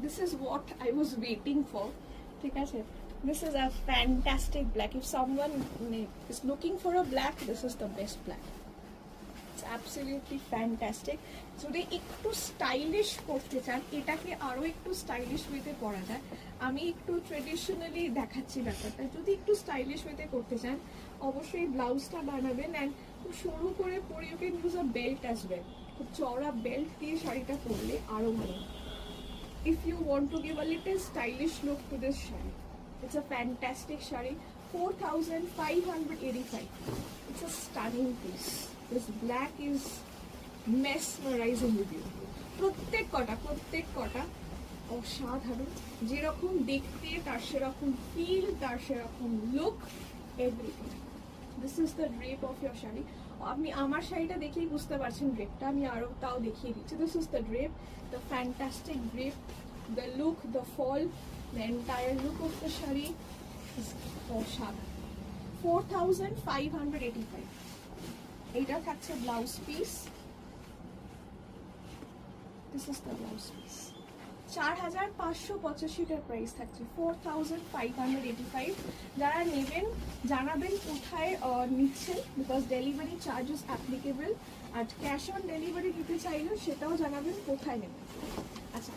this is what I was waiting for. ঠিক আছে, this is a fantastic black. If someone is looking for a black, this is the best black. It's absolutely fantastic. যদি একটু stylish করতে চান, এটাকে আরো একটু stylish ওয়েতে পরা যায়। আমি একটু ট্রেডিশনালি দেখাচ্ছি ব্যাপারটা। যদি একটু স্টাইলিশ ওয়েতে করতে চান, অবশ্যই ব্লাউজটা বানাবেন অ্যান্ড খুব সরু করে পরে you can use a belt as well. খুব চওড়া বেল্ট দিয়ে শাড়িটা পরলে আরো ভালো। If you want to give a little stylish look to this shari, it's a fantastic shari. 4,585. It's a stunning piece. This black is mesmerizing with you. প্রত্যেক কটা অসাধারণ, যেরকম দেখতে তার সেরকম ফিল, তার সেরকম look, everything. This is the drape of your sari. আপনি আমার শাড়িটা দেখেই বুঝতে পারছেন ড্রেপটা, আমি আরও তাও দেখিয়ে দিচ্ছি। This is the drape, the fantastic drape, the look, the fall, the entire look of the sari is অসাধারণ। 4,585। এইটা থাকছে blouse piece. This is the blouse piece. 4,585 price থাকছে। 4,585। যারা নেবেন জানাবেন কোথায় নিচ্ছেন, বিকজ ডেলিভারি চার্জেস অ্যাপ্লিকেবল। আর ক্যাশ অন ডেলিভারি নিতে চাইলেও সেটাও জানাবেন কোথায় নেবেন। আচ্ছা,